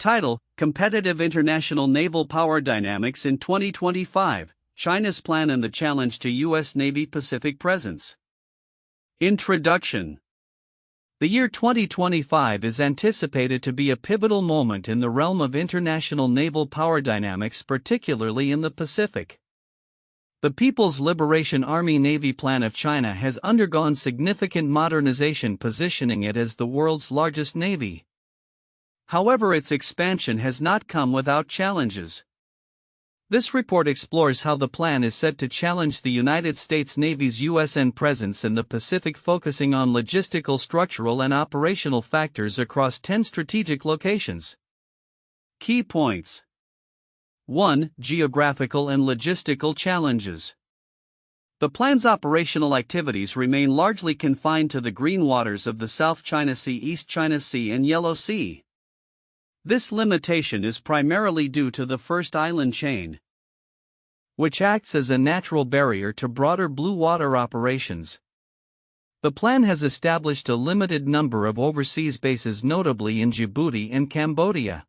Title: Competitive International Naval Power Dynamics in 2025, China's Plan and the Challenge to U.S. Navy Pacific Presence. Introduction. The year 2025 is anticipated to be a pivotal moment in the realm of international naval power dynamics, particularly in the Pacific. The People's Liberation Army Navy Plan of China has undergone significant modernization, positioning it as the world's largest navy. However, its expansion has not come without challenges. This report explores how the plan is set to challenge the United States Navy's USN presence in the Pacific, focusing on logistical, structural, and operational factors across 10 strategic locations. Key points. 1. Geographical and logistical challenges. The plan's operational activities remain largely confined to the green waters of the South China Sea, East China Sea, and Yellow Sea. This limitation is primarily due to the first island chain, which acts as a natural barrier to broader blue water operations. The plan has established a limited number of overseas bases, notably in Djibouti and Cambodia.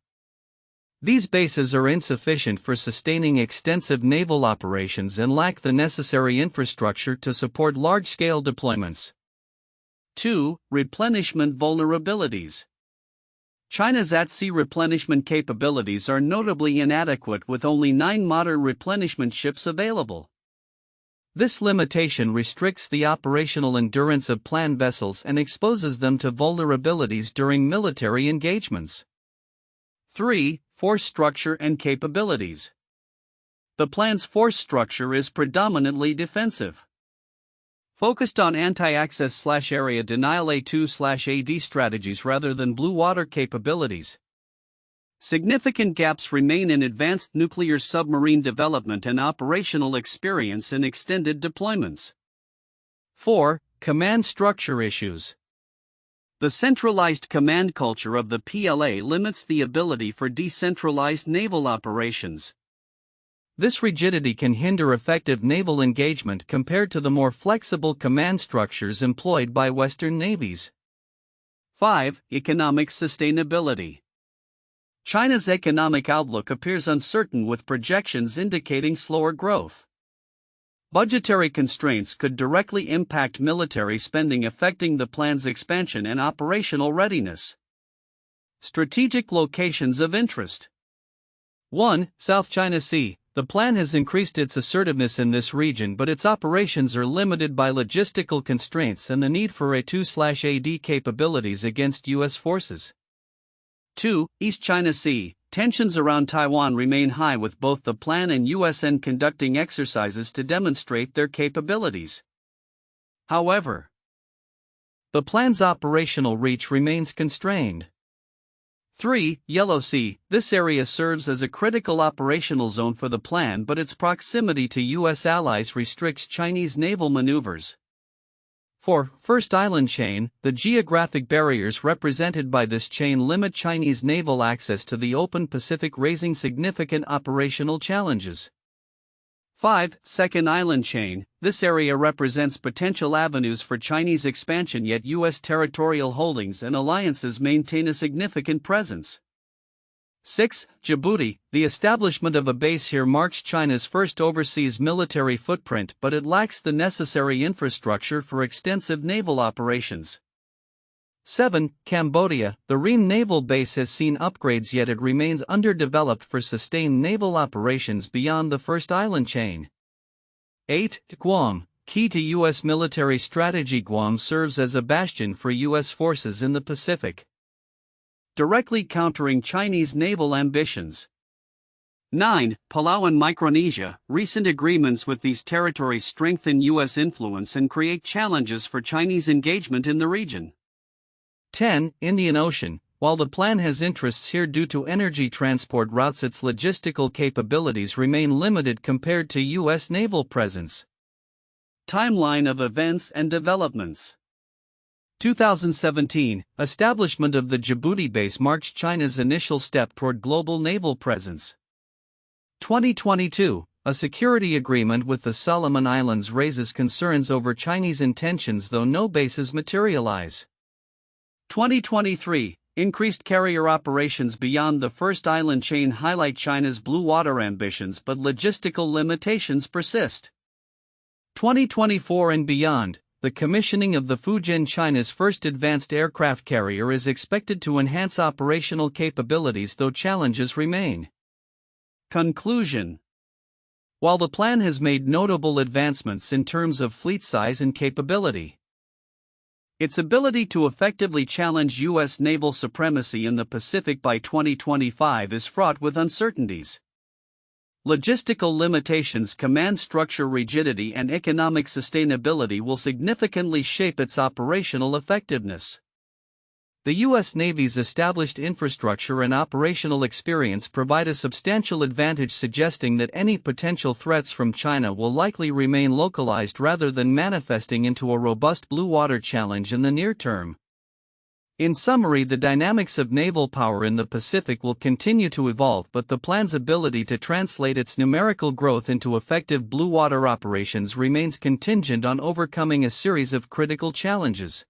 These bases are insufficient for sustaining extensive naval operations and lack the necessary infrastructure to support large-scale deployments. 2. Replenishment vulnerabilities. China's at-sea replenishment capabilities are notably inadequate, with only 9 modern replenishment ships available. This limitation restricts the operational endurance of planned vessels and exposes them to vulnerabilities during military engagements. 3. Force structure and capabilities. The plan's force structure is predominantly defensive, focused on anti-access/area denial A2/AD strategies rather than blue water capabilities. Significant gaps remain in advanced nuclear submarine development and operational experience in extended deployments. 4. Command structure issues. The centralized command culture of the PLA limits the ability for decentralized naval operations. This rigidity can hinder effective naval engagement compared to the more flexible command structures employed by Western navies. 5. Economic sustainability. China's economic outlook appears uncertain, with projections indicating slower growth. Budgetary constraints could directly impact military spending, affecting the plan's expansion and operational readiness. Strategic locations of interest. 1. South China Sea. The plan has increased its assertiveness in this region, but its operations are limited by logistical constraints and the need for A2/AD capabilities against U.S. forces. 2. East China Sea. Tensions around Taiwan remain high, with both the plan and USN conducting exercises to demonstrate their capabilities. However, the plan's operational reach remains constrained. 3. Yellow Sea. This area serves as a critical operational zone for the plan, but its proximity to U.S. allies restricts Chinese naval maneuvers. 4. First island chain. The geographic barriers represented by this chain limit Chinese naval access to the open Pacific, raising significant operational challenges. 5. Second island chain. This area represents potential avenues for Chinese expansion, yet U.S. territorial holdings and alliances maintain a significant presence. 6. Djibouti. The establishment of a base here marks China's first overseas military footprint, but it lacks the necessary infrastructure for extensive naval operations. 7. Cambodia. The Ream naval base has seen upgrades, yet it remains underdeveloped for sustained naval operations beyond the first island chain. 8. Guam. Key to U.S. military strategy, Guam serves as a bastion for U.S. forces in the Pacific, directly countering Chinese naval ambitions. 9. Palau and Micronesia. Recent agreements with these territories strengthen U.S. influence and create challenges for Chinese engagement in the region. 10. Indian Ocean. While the plan has interests here due to energy transport routes, its logistical capabilities remain limited compared to U.S. naval presence. Timeline of events and developments. 2017, establishment of the Djibouti base marks China's initial step toward global naval presence. 2022, a security agreement with the Solomon Islands raises concerns over Chinese intentions, though no bases materialize. 2023, Increased carrier operations beyond the first island chain highlight China's blue water ambitions, but logistical limitations persist. 2024 and beyond, the commissioning of the Fujian, China's first advanced aircraft carrier, is expected to enhance operational capabilities, though challenges remain. Conclusion. While the plan has made notable advancements in terms of fleet size and capability, its ability to effectively challenge U.S. naval supremacy in the Pacific by 2025 is fraught with uncertainties. Logistical limitations, command structure rigidity, and economic sustainability will significantly shape its operational effectiveness. The U.S. Navy's established infrastructure and operational experience provide a substantial advantage, suggesting that any potential threats from China will likely remain localized rather than manifesting into a robust blue water challenge in the near term. In summary, the dynamics of naval power in the Pacific will continue to evolve, but the plan's ability to translate its numerical growth into effective blue water operations remains contingent on overcoming a series of critical challenges.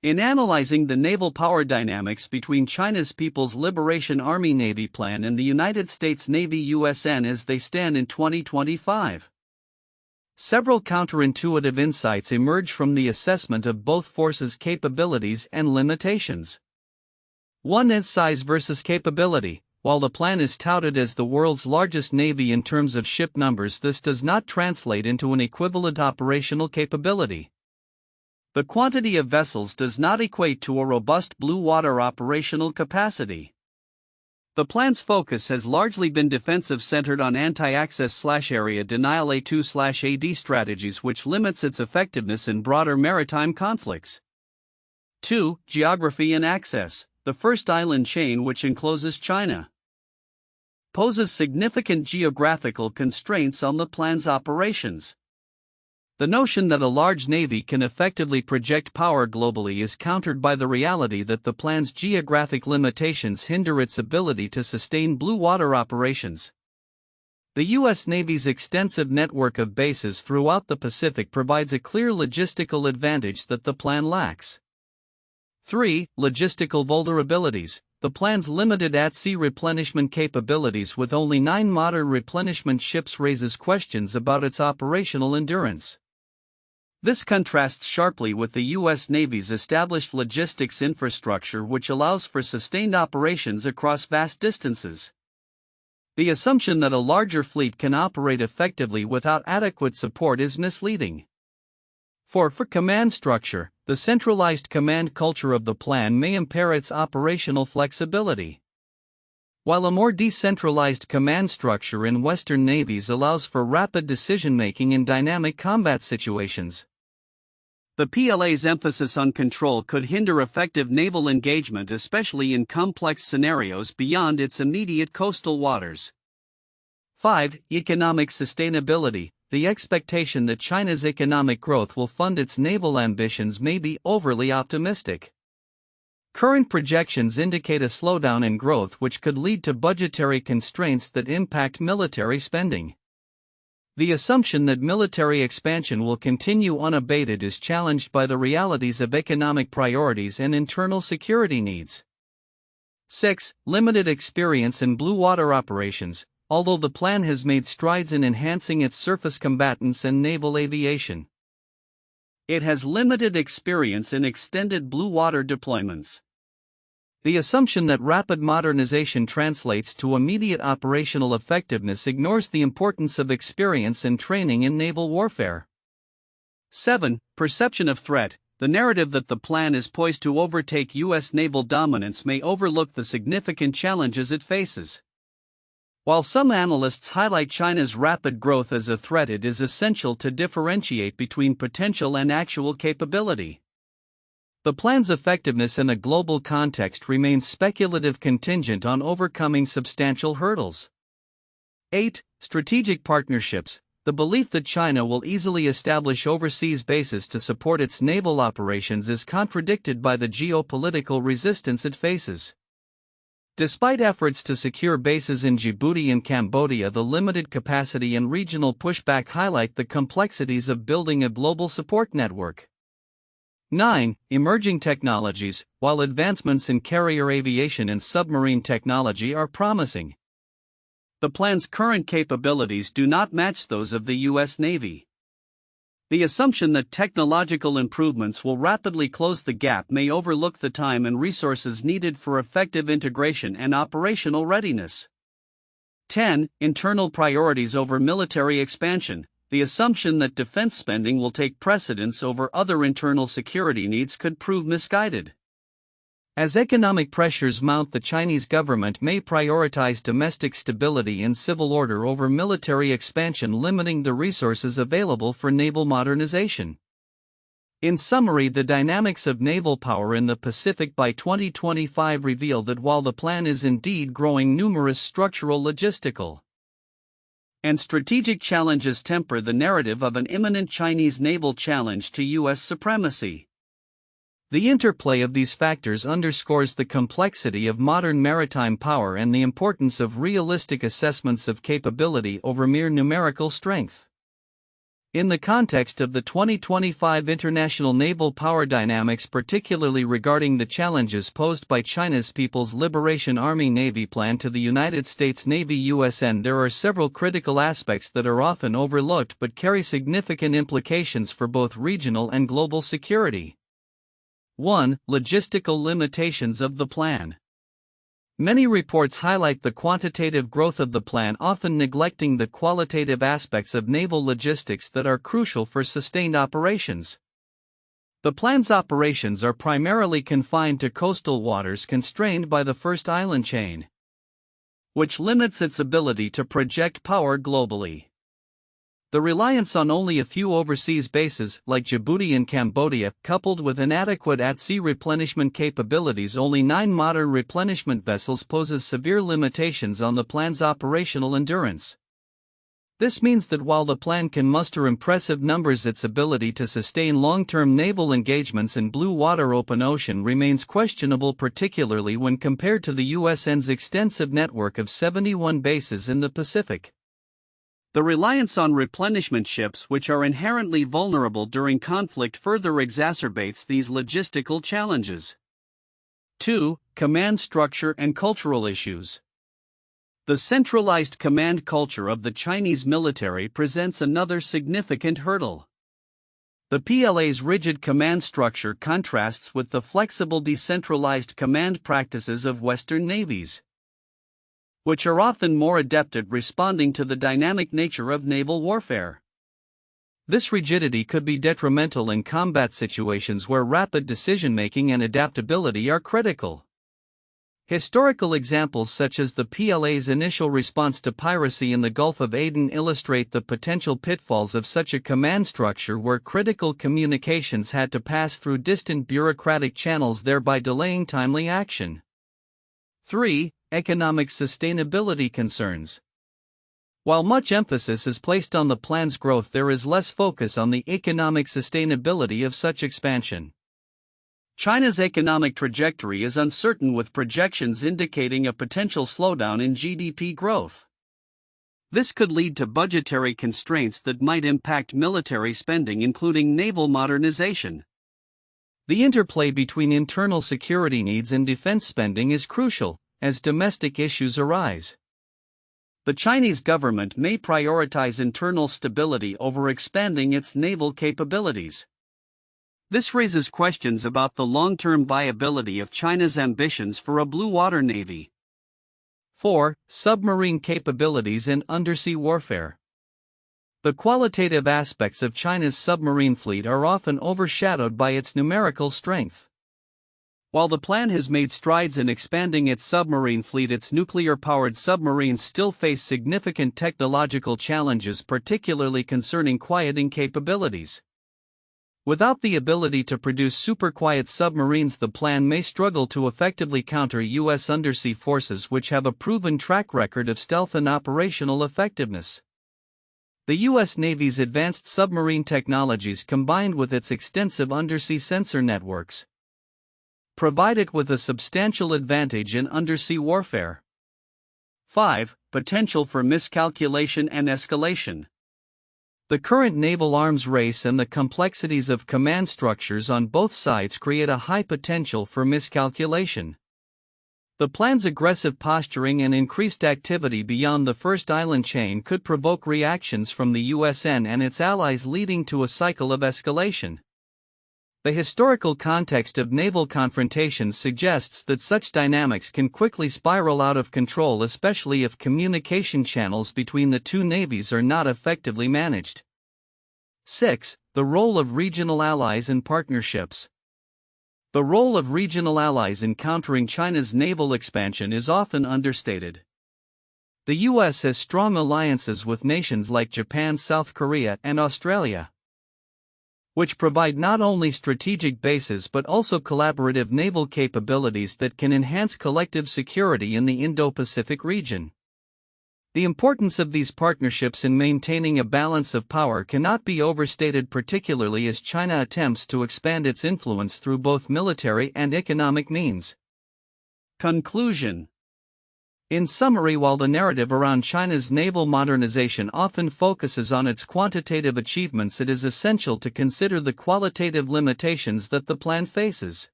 In analyzing the naval power dynamics between China's People's Liberation Army Navy plan and the United States Navy USN as they stand in 2025, several counterintuitive insights emerge from the assessment of both forces' capabilities and limitations. 1. Its size versus capability. While the plan is touted as the world's largest navy in terms of ship numbers, this does not translate into an equivalent operational capability. The quantity of vessels does not equate to a robust blue water operational capacity. The plan's focus has largely been defensive, centered on anti-access/area denial A2/AD strategies, which limits its effectiveness in broader maritime conflicts. 2. Geography and access. The first island chain, which encloses China, poses significant geographical constraints on the plan's operations. The notion that a large navy can effectively project power globally is countered by the reality that the plan's geographic limitations hinder its ability to sustain blue water operations. The U.S. Navy's extensive network of bases throughout the Pacific provides a clear logistical advantage that the plan lacks. 3. Logistical vulnerabilities. The plan's limited at-sea replenishment capabilities with only 9 modern replenishment ships raises questions about its operational endurance. This contrasts sharply with the U.S. Navy's established logistics infrastructure, which allows for sustained operations across vast distances. The assumption that a larger fleet can operate effectively without adequate support is misleading. 4. For command structure, the centralized command culture of the plan may impair its operational flexibility. While a more decentralized command structure in Western navies allows for rapid decision-making in dynamic combat situations, the PLA's emphasis on control could hinder effective naval engagement, especially in complex scenarios beyond its immediate coastal waters. 5. Economic sustainability. The expectation that China's economic growth will fund its naval ambitions may be overly optimistic. Current projections indicate a slowdown in growth, which could lead to budgetary constraints that impact military spending. The assumption that military expansion will continue unabated is challenged by the realities of economic priorities and internal security needs. 6. Limited experience in blue water operations. Although the plan has made strides in enhancing its surface combatants and naval aviation, it has limited experience in extended blue water deployments. The assumption that rapid modernization translates to immediate operational effectiveness ignores the importance of experience and training in naval warfare. 7. Perception of threat. The narrative that the plan is poised to overtake U.S. naval dominance may overlook the significant challenges it faces. While some analysts highlight China's rapid growth as a threat, it is essential to differentiate between potential and actual capability. The plan's effectiveness in a global context remains speculative, contingent on overcoming substantial hurdles. 8. Strategic partnerships. The belief that China will easily establish overseas bases to support its naval operations is contradicted by the geopolitical resistance it faces. Despite efforts to secure bases in Djibouti and Cambodia, the limited capacity and regional pushback highlight the complexities of building a global support network. 9. Emerging technologies. While advancements in carrier aviation and submarine technology are promising, the plan's current capabilities do not match those of the U.S. Navy. The assumption that technological improvements will rapidly close the gap may overlook the time and resources needed for effective integration and operational readiness. 10. Internal priorities over military expansion. The assumption that defense spending will take precedence over other internal security needs could prove misguided. As economic pressures mount, the Chinese government may prioritize domestic stability and civil order over military expansion, limiting the resources available for naval modernization. In summary, the dynamics of naval power in the Pacific by 2025 reveal that while the plan is indeed growing, numerous structural, logistical, and strategic challenges temper the narrative of an imminent Chinese naval challenge to U.S. supremacy. The interplay of these factors underscores the complexity of modern maritime power and the importance of realistic assessments of capability over mere numerical strength. In the context of the 2025 international naval power dynamics, particularly regarding the challenges posed by China's People's Liberation Army Navy plan to the United States Navy USN, there are several critical aspects that are often overlooked but carry significant implications for both regional and global security. 1. Logistical limitations of the plan. Many reports highlight the quantitative growth of the plan, often neglecting the qualitative aspects of naval logistics that are crucial for sustained operations. The plan's operations are primarily confined to coastal waters constrained by the first island chain, which limits its ability to project power globally. The reliance on only a few overseas bases, like Djibouti and Cambodia, coupled with inadequate at-sea replenishment capabilities, only 9 modern replenishment vessels, poses severe limitations on the plan's operational endurance. This means that while the plan can muster impressive numbers, its ability to sustain long-term naval engagements in blue water open ocean remains questionable, particularly when compared to the USN's extensive network of 71 bases in the Pacific. The reliance on replenishment ships, which are inherently vulnerable during conflict, further exacerbates these logistical challenges. 2. Command structure and cultural issues. The centralized command culture of the Chinese military presents another significant hurdle. The PLA's rigid command structure contrasts with the flexible decentralized command practices of Western navies, which are often more adept at responding to the dynamic nature of naval warfare. This rigidity could be detrimental in combat situations where rapid decision-making and adaptability are critical. Historical examples such as the PLA's initial response to piracy in the Gulf of Aden illustrate the potential pitfalls of such a command structure, where critical communications had to pass through distant bureaucratic channels, thereby delaying timely action. 3. Economic sustainability concerns. While much emphasis is placed on the plan's growth, there is less focus on the economic sustainability of such expansion. China's economic trajectory is uncertain, with projections indicating a potential slowdown in GDP growth. This could lead to budgetary constraints that might impact military spending, including naval modernization. The interplay between internal security needs and defense spending is crucial, as domestic issues arise. The Chinese government may prioritize internal stability over expanding its naval capabilities. This raises questions about the long-term viability of China's ambitions for a blue water navy. 4. Submarine capabilities and undersea warfare. The qualitative aspects of China's submarine fleet are often overshadowed by its numerical strength. While the plan has made strides in expanding its submarine fleet, its nuclear-powered submarines still face significant technological challenges, particularly concerning quieting capabilities. Without the ability to produce superquiet submarines, the plan may struggle to effectively counter U.S. undersea forces, which have a proven track record of stealth and operational effectiveness. The U.S. Navy's advanced submarine technologies, combined with its extensive undersea sensor networks, provide it with a substantial advantage in undersea warfare. 5. Potential for miscalculation and escalation. The current naval arms race and the complexities of command structures on both sides create a high potential for miscalculation. The plan's aggressive posturing and increased activity beyond the first island chain could provoke reactions from the USN and its allies, leading to a cycle of escalation. The historical context of naval confrontations suggests that such dynamics can quickly spiral out of control, especially if communication channels between the two navies are not effectively managed. 6. The role of regional allies and partnerships. The role of regional allies in countering China's naval expansion is often understated. The U.S. has strong alliances with nations like Japan, South Korea, and Australia, which provide not only strategic bases but also collaborative naval capabilities that can enhance collective security in the Indo-Pacific region. The importance of these partnerships in maintaining a balance of power cannot be overstated, particularly as China attempts to expand its influence through both military and economic means. Conclusion. In summary, while the narrative around China's naval modernization often focuses on its quantitative achievements, it is essential to consider the qualitative limitations that the plan faces.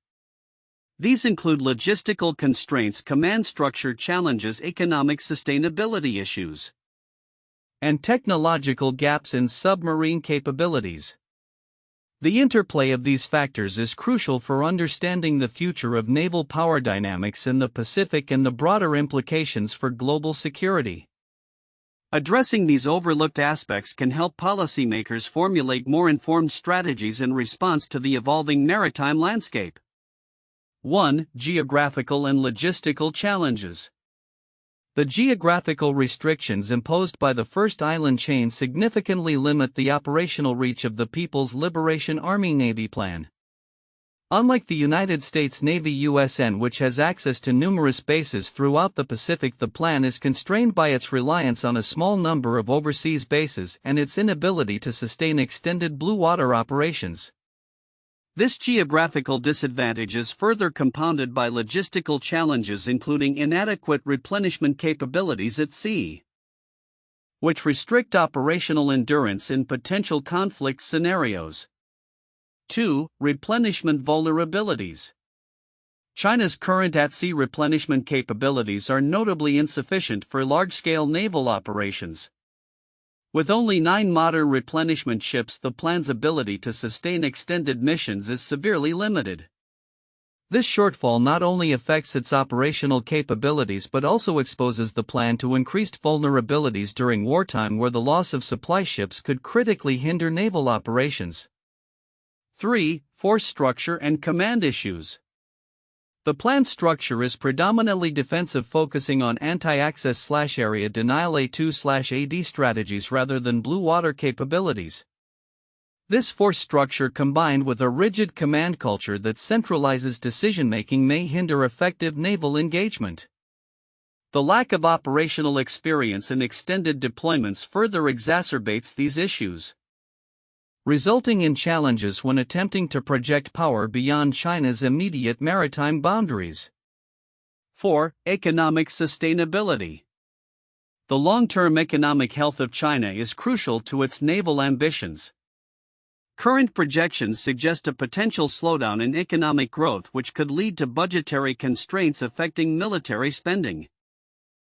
These include logistical constraints, command structure challenges, economic sustainability issues, and technological gaps in submarine capabilities. The interplay of these factors is crucial for understanding the future of naval power dynamics in the Pacific and the broader implications for global security. Addressing these overlooked aspects can help policymakers formulate more informed strategies in response to the evolving maritime landscape. 1. Geographical and logistical challenges. The geographical restrictions imposed by the first island chain significantly limit the operational reach of the People's Liberation Army Navy plan. Unlike the United States Navy USN, which has access to numerous bases throughout the Pacific, the plan is constrained by its reliance on a small number of overseas bases and its inability to sustain extended blue water operations. This geographical disadvantage is further compounded by logistical challenges, including inadequate replenishment capabilities at sea, which restrict operational endurance in potential conflict scenarios. 2. Replenishment vulnerabilities. China's current at-sea replenishment capabilities are notably insufficient for large-scale naval operations. With only 9 modern replenishment ships, the plan's ability to sustain extended missions is severely limited. This shortfall not only affects its operational capabilities but also exposes the plan to increased vulnerabilities during wartime, where the loss of supply ships could critically hinder naval operations. 3. Force structure and command issues. The plan's structure is predominantly defensive, focusing on anti-access/area denial A2/AD strategies rather than blue water capabilities. This force structure, combined with a rigid command culture that centralizes decision-making, may hinder effective naval engagement. The lack of operational experience in extended deployments further exacerbates these issues, resulting in challenges when attempting to project power beyond China's immediate maritime boundaries. 4. Economic sustainability. The long-term economic health of China is crucial to its naval ambitions. Current projections suggest a potential slowdown in economic growth, which could lead to budgetary constraints affecting military spending.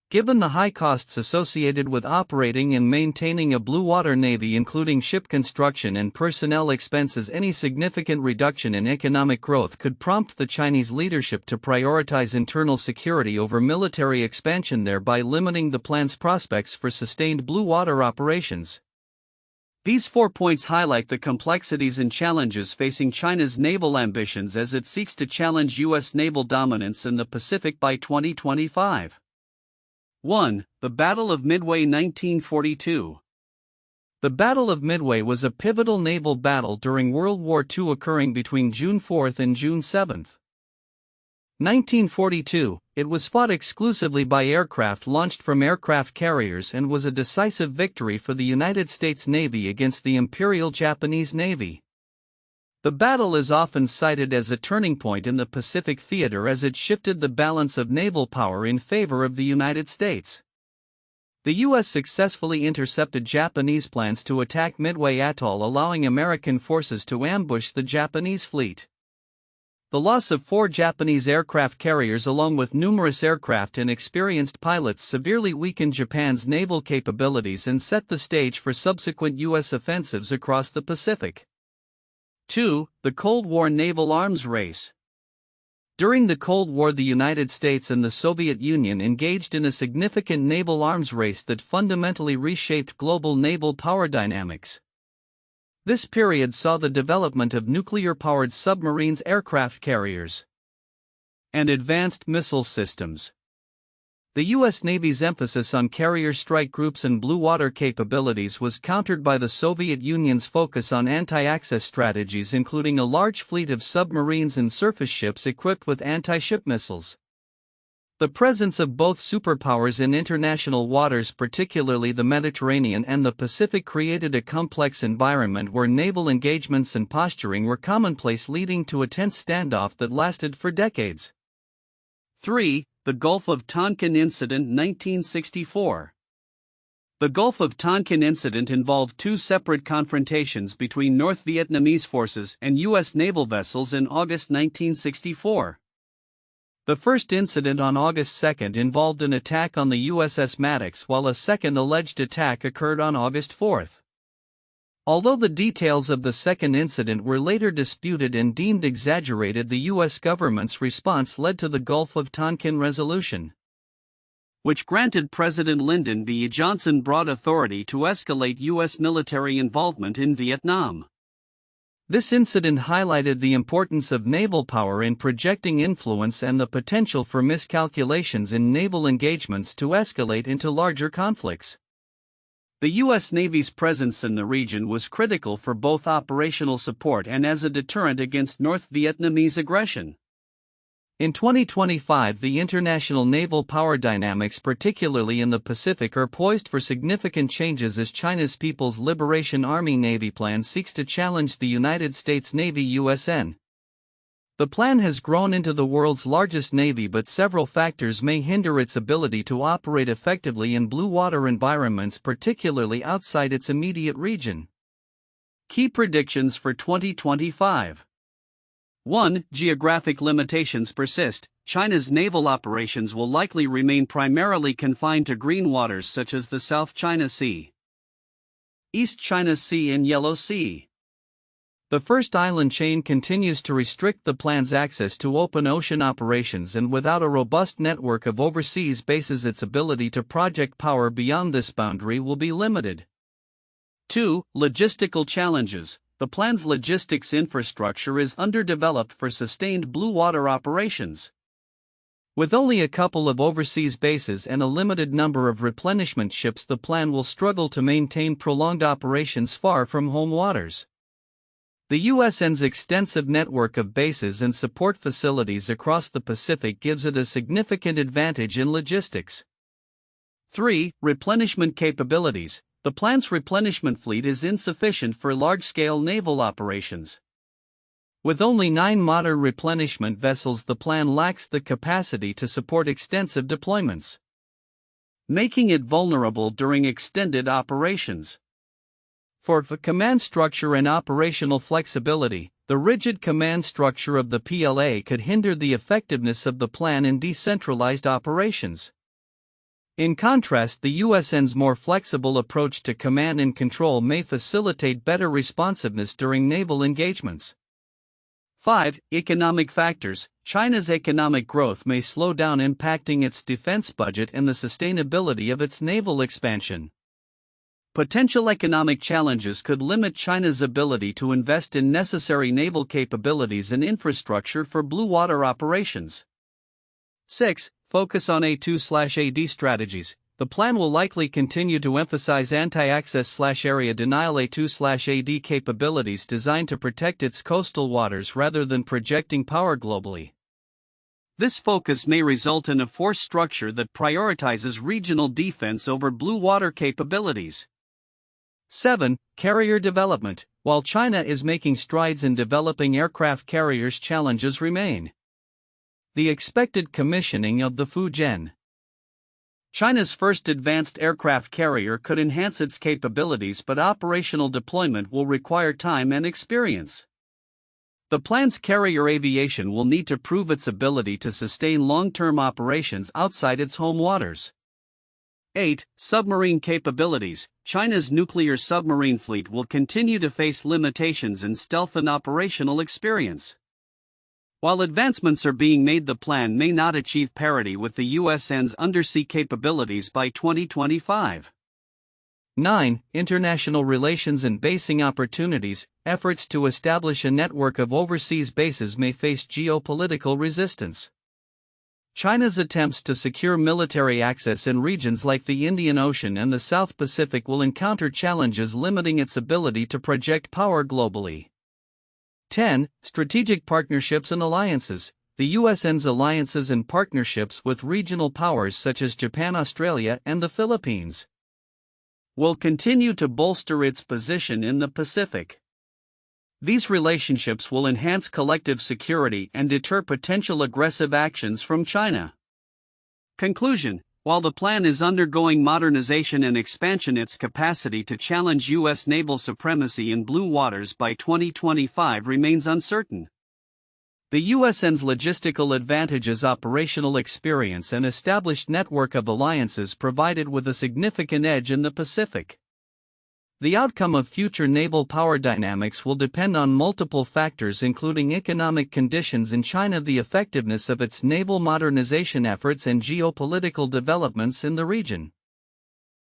Given the high costs associated with operating and maintaining a blue water navy, including ship construction and personnel expenses, any significant reduction in economic growth could prompt the Chinese leadership to prioritize internal security over military expansion, thereby limiting the plan's prospects for sustained blue water operations. These 4 points highlight the complexities and challenges facing China's naval ambitions as it seeks to challenge U.S. naval dominance in the Pacific by 2025. 1. The Battle of Midway, 1942. The Battle of Midway was a pivotal naval battle during World War II, occurring between June 4 and June 7. 1942, it was fought exclusively by aircraft launched from aircraft carriers and was a decisive victory for the United States Navy against the Imperial Japanese Navy. The battle is often cited as a turning point in the Pacific theater, as it shifted the balance of naval power in favor of the United States. The U.S. successfully intercepted Japanese plans to attack Midway Atoll, allowing American forces to ambush the Japanese fleet. The loss of 4 Japanese aircraft carriers along with numerous aircraft and experienced pilots severely weakened Japan's naval capabilities and set the stage for subsequent U.S. offensives across the Pacific. 2. The Cold War naval arms race. During the Cold War, the United States and the Soviet Union engaged in a significant naval arms race that fundamentally reshaped global naval power dynamics. This period saw the development of nuclear-powered submarines, aircraft carriers, and advanced missile systems. The U.S. Navy's emphasis on carrier strike groups and blue water capabilities was countered by the Soviet Union's focus on anti-access strategies, including a large fleet of submarines and surface ships equipped with anti-ship missiles. The presence of both superpowers in international waters, particularly the Mediterranean and the Pacific, created a complex environment where naval engagements and posturing were commonplace, leading to a tense standoff that lasted for decades. 3. The Gulf of Tonkin Incident 1964. The Gulf of Tonkin incident involved 2 separate confrontations between North Vietnamese forces and U.S. naval vessels in August 1964. The first incident on August 2 involved an attack on the USS Maddox, while a second alleged attack occurred on August 4. Although the details of the second incident were later disputed and deemed exaggerated, the U.S. government's response led to the Gulf of Tonkin Resolution, which granted President Lyndon B. Johnson broad authority to escalate U.S. military involvement in Vietnam. This incident highlighted the importance of naval power in projecting influence and the potential for miscalculations in naval engagements to escalate into larger conflicts. The U.S. Navy's presence in the region was critical for both operational support and as a deterrent against North Vietnamese aggression. In 2025, the international naval power dynamics, particularly in the Pacific, are poised for significant changes as China's People's Liberation Army Navy plan seeks to challenge the United States Navy USN. The plan has grown into the world's largest navy, but several factors may hinder its ability to operate effectively in blue water environments, particularly outside its immediate region. Key predictions for 2025. 1. Geographic limitations persist. China's naval operations will likely remain primarily confined to green waters such as the South China Sea, East China Sea, and Yellow Sea. The first island chain continues to restrict the plan's access to open ocean operations, and without a robust network of overseas bases, its ability to project power beyond this boundary will be limited. 2. Logistical challenges. The plan's logistics infrastructure is underdeveloped for sustained blue water operations. With only a couple of overseas bases and a limited number of replenishment ships, the plan will struggle to maintain prolonged operations far from home waters. The USN's extensive network of bases and support facilities across the Pacific gives it a significant advantage in logistics. 3. Replenishment capabilities. The plan's replenishment fleet is insufficient for large-scale naval operations. With only 9 modern replenishment vessels, the plan lacks the capacity to support extensive deployments, making it vulnerable during extended operations. 4. Command structure and operational flexibility. The rigid command structure of the PLA could hinder the effectiveness of the plan in decentralized operations. In contrast, the USN's more flexible approach to command and control may facilitate better responsiveness during naval engagements. 5. Economic factors. China's economic growth may slow down, impacting its defense budget and the sustainability of its naval expansion. Potential economic challenges could limit China's ability to invest in necessary naval capabilities and infrastructure for blue water operations. 6. Focus on A2/AD strategies. The plan will likely continue to emphasize anti-access/area denial A2/AD capabilities designed to protect its coastal waters rather than projecting power globally. This focus may result in a force structure that prioritizes regional defense over blue water capabilities. 7. Carrier development. While China is making strides in developing aircraft carriers, challenges remain. The expected commissioning of the Fujian China's first advanced aircraft carrier could enhance its capabilities, but operational deployment will require time and experience. The plan's carrier aviation will need to prove its ability to sustain long-term operations outside its home waters. 8. Submarine capabilities. China's nuclear submarine fleet will continue to face limitations in stealth and operational experience. While advancements are being made, the plan may not achieve parity with the USN's undersea capabilities by 2025. 9. International relations and basing opportunities. Efforts to establish a network of overseas bases may face geopolitical resistance. China's attempts to secure military access in regions like the Indian Ocean and the South Pacific will encounter challenges limiting its ability to project power globally. 10. Strategic partnerships and alliances. The USN's alliances and partnerships with regional powers such as Japan, Australia, and the Philippines will continue to bolster its position in the Pacific. These relationships will enhance collective security and deter potential aggressive actions from China. Conclusion. While the plan is undergoing modernization and expansion, its capacity to challenge U.S. naval supremacy in blue waters by 2025 remains uncertain. The USN's logistical advantages, operational experience, and established network of alliances provided with a significant edge in the Pacific. The outcome of future naval power dynamics will depend on multiple factors, including economic conditions in China, the effectiveness of its naval modernization efforts, and geopolitical developments in the region.